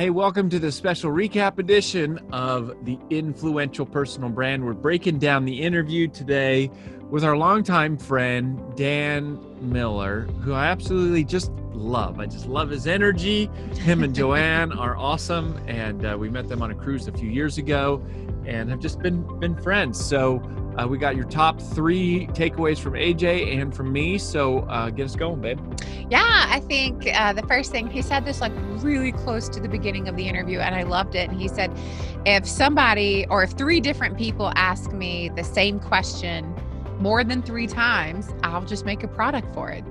Hey, welcome to the special recap edition of the Influential Personal Brand. We're breaking down the interview today with our longtime friend, Dan Miller, who I absolutely just love. I just love his energy. Him and Joanne are awesome, and we met them on a cruise a few years ago and have just been friends. So we got your top 3 takeaways from AJ and from me. So get us going, babe. Yeah, I think the first thing, he said this like really close to the beginning of the interview, and I loved it. And he said, if 3 different people ask me the same question more than 3 times, I'll just make a product for it.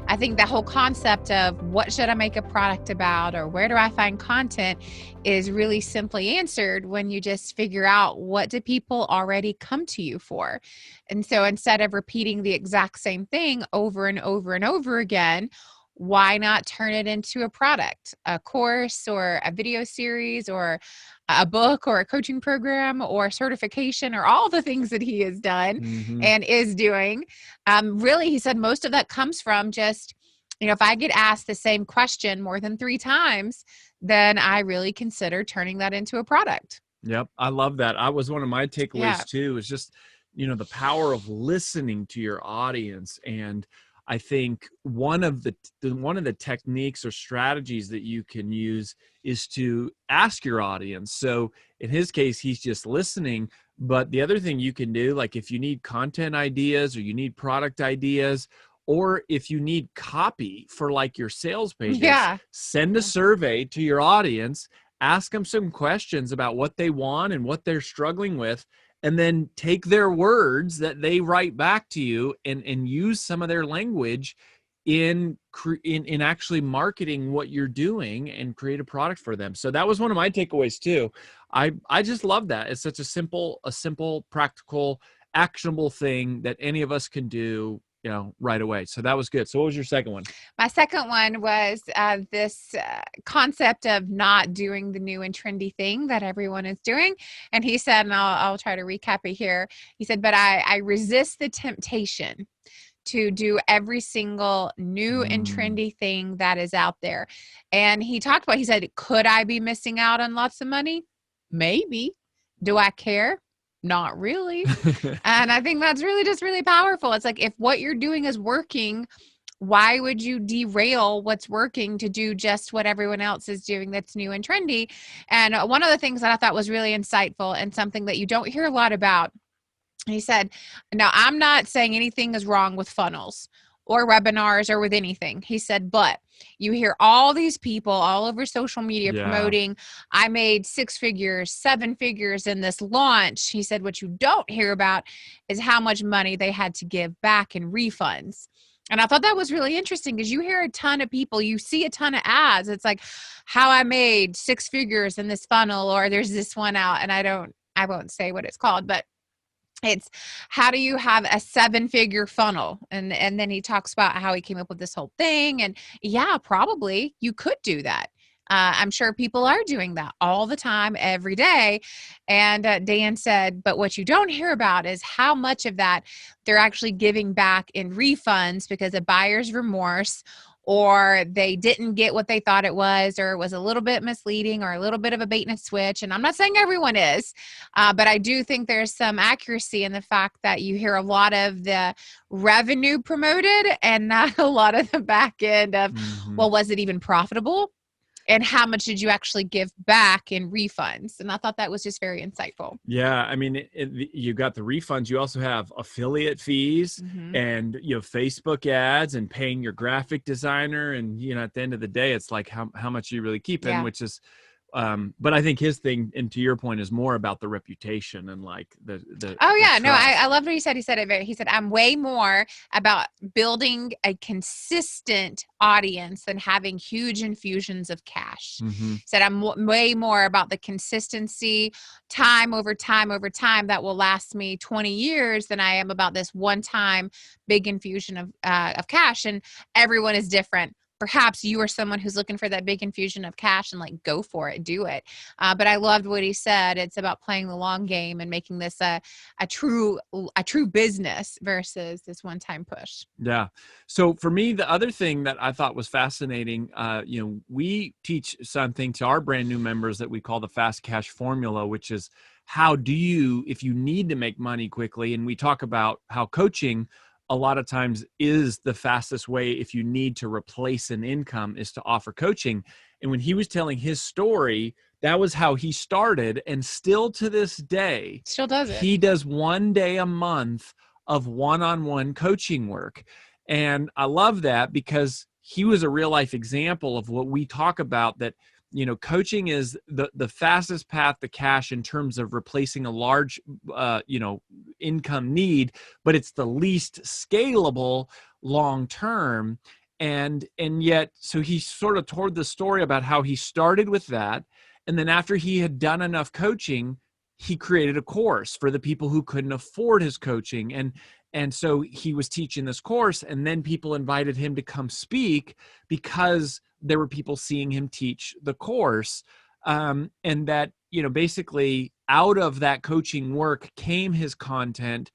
I think the whole concept of what should I make a product about or where do I find content is really simply answered when you just figure out what do people already come to you for. And so instead of repeating the exact same thing over and over and over again, why not turn it into a product, a course or a video series or a book or a coaching program or certification or all the things that he has done and is doing. Really, he said most of that comes from just, if I get asked the same question more than 3 times, then I really consider turning that into a product. Yep. I love that. I was one of my takeaways too, is just, the power of listening to your audience. And I think one of the techniques or strategies that you can use is to ask your audience. So in his case, he's just listening. But the other thing you can do, like if you need content ideas or you need product ideas, or if you need copy for like your sales pages, send a survey to your audience, ask them some questions about what they want and what they're struggling with, and then take their words that they write back to you and use some of their language in actually marketing what you're doing and create a product for them. So that was one of my takeaways too. I just love that. It's such a simple, practical, actionable thing that any of us can do, right away. So that was good. So what was your second one? My second one was this concept of not doing the new and trendy thing that everyone is doing. And he said, and I'll try to recap it here. He said, but I resist the temptation to do every single new and trendy thing that is out there. And he said, could I be missing out on lots of money? Maybe. Do I care? Not really. And I think that's really just really powerful. It's like, if what you're doing is working, why would you derail what's working to do just what everyone else is doing that's new and trendy? And one of the things that I thought was really insightful and something that you don't hear a lot about, he said, now I'm not saying anything is wrong with funnels or webinars or with anything. He said, but you hear all these people all over social media promoting, I made 6 figures, 7 figures in this launch. He said, what you don't hear about is how much money they had to give back in refunds. And I thought that was really interesting because you hear a ton of people, you see a ton of ads. It's like how I made 6 figures in this funnel, or there's this one out, and I won't say what it's called, but it's how do you have a 7-figure funnel? And then he talks about how he came up with this whole thing. And probably you could do that. I'm sure people are doing that all the time, every day. And Dan said, but what you don't hear about is how much of that they're actually giving back in refunds because of buyer's remorse, or they didn't get what they thought it was, or it was a little bit misleading, or a little bit of a bait and switch. And I'm not saying everyone is, but I do think there's some accuracy in the fact that you hear a lot of the revenue promoted and not a lot of the back end of, well, was it even profitable? And how much did you actually give back in refunds? And I thought that was just very insightful. Yeah. I mean, you got the refunds. You also have affiliate fees and, Facebook ads and paying your graphic designer. And, at the end of the day, it's like how much you really keep in, which is, but I think his thing, and to your point, is more about the reputation and like the I loved what he said. He said, I'm way more about building a consistent audience than having huge infusions of cash. Said I'm way more about the consistency, time over time that will last me 20 years than I am about this one-time big infusion of cash. And everyone is different. perhaps you are someone who's looking for that big infusion of cash and like, go for it, do it. But I loved what he said. It's about playing the long game and making this a true business versus this one-time push. Yeah. So for me, the other thing that I thought was fascinating, we teach something to our brand new members that we call the fast cash formula, which is how do you, if you need to make money quickly, and we talk about how coaching a lot of times is the fastest way if you need to replace an income is to offer coaching. And when he was telling his story, that was how he started. And still to this day, still does it. He does 1 day a month of one-on-one coaching work. And I love that because he was a real life example of what we talk about, that coaching is the fastest path to cash in terms of replacing a large, income need, but it's the least scalable long term. And yet, so he sort of told the story about how he started with that. And then after he had done enough coaching, he created a course for the people who couldn't afford his coaching. And so he was teaching this course, and then people invited him to come speak because there were people seeing him teach the course. And that, basically out of that coaching work came his content,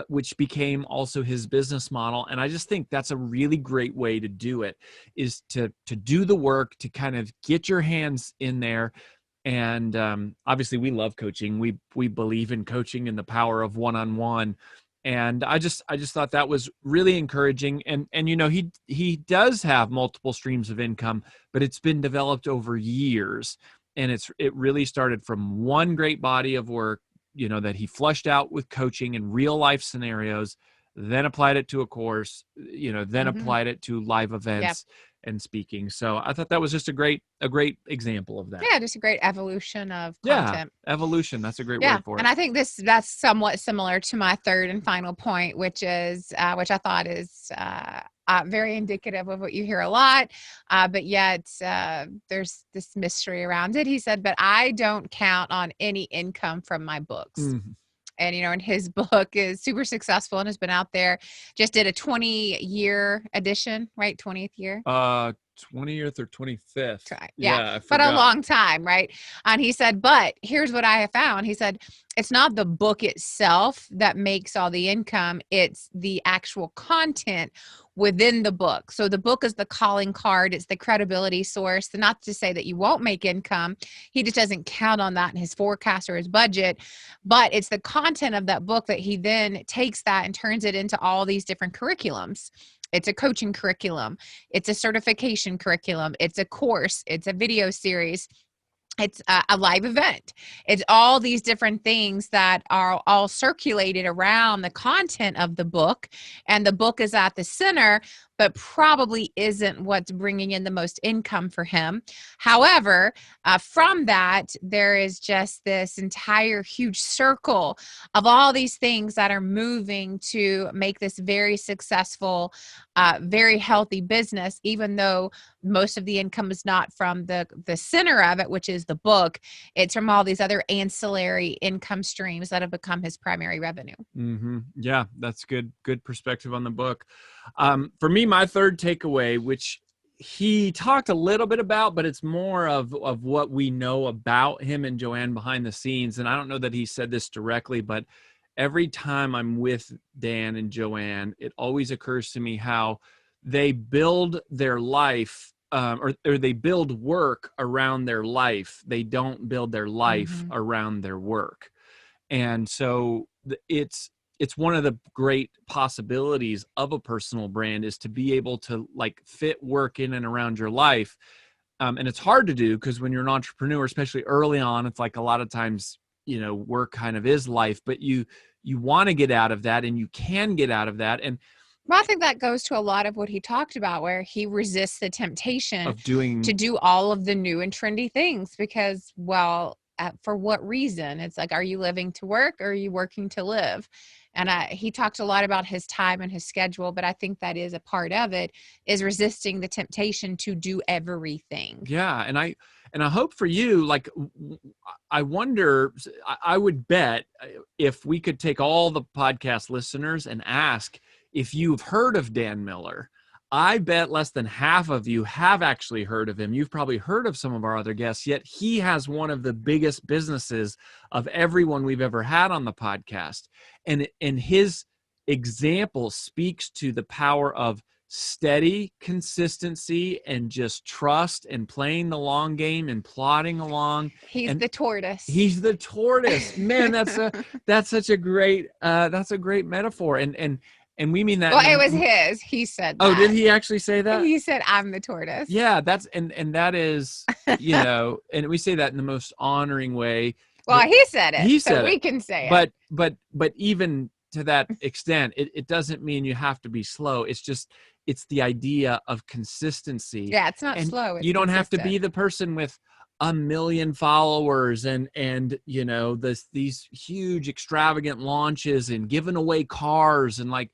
which became also his business model. And I just think that's a really great way to do it, is to do the work, to kind of get your hands in there. And obviously we love coaching. We believe in coaching and the power of one-on-one. And I just thought that was really encouraging. And he does have multiple streams of income, but it's been developed over years. And it really started from one great body of work, that he flushed out with coaching in real life scenarios, then applied it to a course, then applied it to live events. Yep. And speaking. So I thought that was just a great example of that. Yeah, just a great evolution of content. Yeah, evolution. That's a great word for it. And I think that's somewhat similar to my third and final point, which is which I thought is very indicative of what you hear a lot, but yet there's this mystery around it. He said, "But I don't count on any income from my books." Mm-hmm. And, and his book is super successful and has been out there. Just did a 20-year edition, right? 20th year. 20th or 25th. Yeah, but a long time, right? And he said, but here's what I have found. He said, it's not the book itself that makes all the income. It's the actual content within the book. So the book is the calling card. It's the credibility source. And not to say that you won't make income. He just doesn't count on that in his forecast or his budget. But it's the content of that book that he then takes that and turns it into all these different curriculums. It's a coaching curriculum. It's a certification curriculum. It's a course. It's a video series. It's a live event. It's all these different things that are all circulated around the content of the book. And the book is at the center, but probably isn't what's bringing in the most income for him. However, from that, there is just this entire huge circle of all these things that are moving to make this very successful, very healthy business, even though most of the income is not from the center of it, which is the book. It's from all these other ancillary income streams that have become his primary revenue. Mm-hmm. Yeah, that's good perspective on the book. For me, my third takeaway, which he talked a little bit about, but it's more of what we know about him and Joanne behind the scenes. And I don't know that he said this directly, but every time I'm with Dan and Joanne, it always occurs to me how they build their life, or they build work around their life. They don't build their life around their work. And so it's one of the great possibilities of a personal brand is to be able to like fit work in and around your life. And it's hard to do because when you're an entrepreneur, especially early on, it's like a lot of times, work kind of is life, but you want to get out of that, and you can get out of that. And well, I think that goes to a lot of what he talked about, where he resists the temptation to do all of the new and trendy things because, well, for what reason? It's like, are you living to work or are you working to live? And he talked a lot about his time and his schedule, but I think that is a part of it, is resisting the temptation to do everything. Yeah. And I hope for you, like, I wonder, I would bet if we could take all the podcast listeners and ask if you've heard of Dan Miller, I bet less than half of you have actually heard of him. You've probably heard of some of our other guests, yet he has one of the biggest businesses of everyone we've ever had on the podcast. And his example speaks to the power of steady consistency and just trust and playing the long game and plodding along. He's the tortoise. He's the tortoise. Man, that's such a great metaphor. And we mean that. Well, it was his. He said that. Oh, did he actually say that? He said, I'm the tortoise. Yeah, and that is, and we say that in the most honoring way. Well, he said it. He said so we it. can say it. But even to that extent, it doesn't mean you have to be slow. It's the idea of consistency. Yeah, it's not slow. It's you don't have to consistent. be the person with 1 million followers and these huge extravagant launches and giving away cars and like,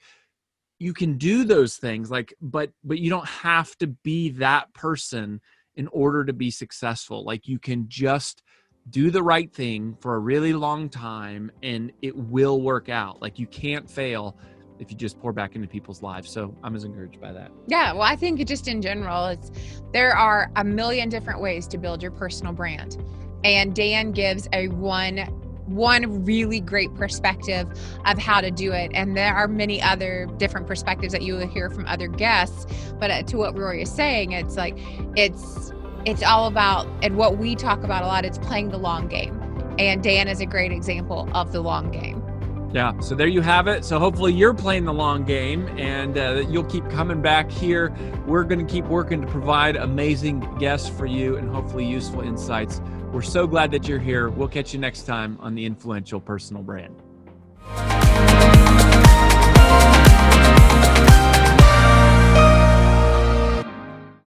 you can do those things but you don't have to be that person in order to be successful. Like, you can just do the right thing for a really long time and it will work out. Like, you can't fail if you just pour back into people's lives. So I'm as encouraged by that. Yeah, well, I think just in general, there are a million different ways to build your personal brand. And Dan gives a one really great perspective of how to do it. And there are many other different perspectives that you will hear from other guests. But to what Rory is saying, it's like, it's all about, and what we talk about a lot, it's playing the long game. And Dan is a great example of the long game. Yeah, so there you have it. So hopefully you're playing the long game and you'll keep coming back here. We're going to keep working to provide amazing guests for you and hopefully useful insights. We're so glad that you're here. We'll catch you next time on The Influential Personal Brand.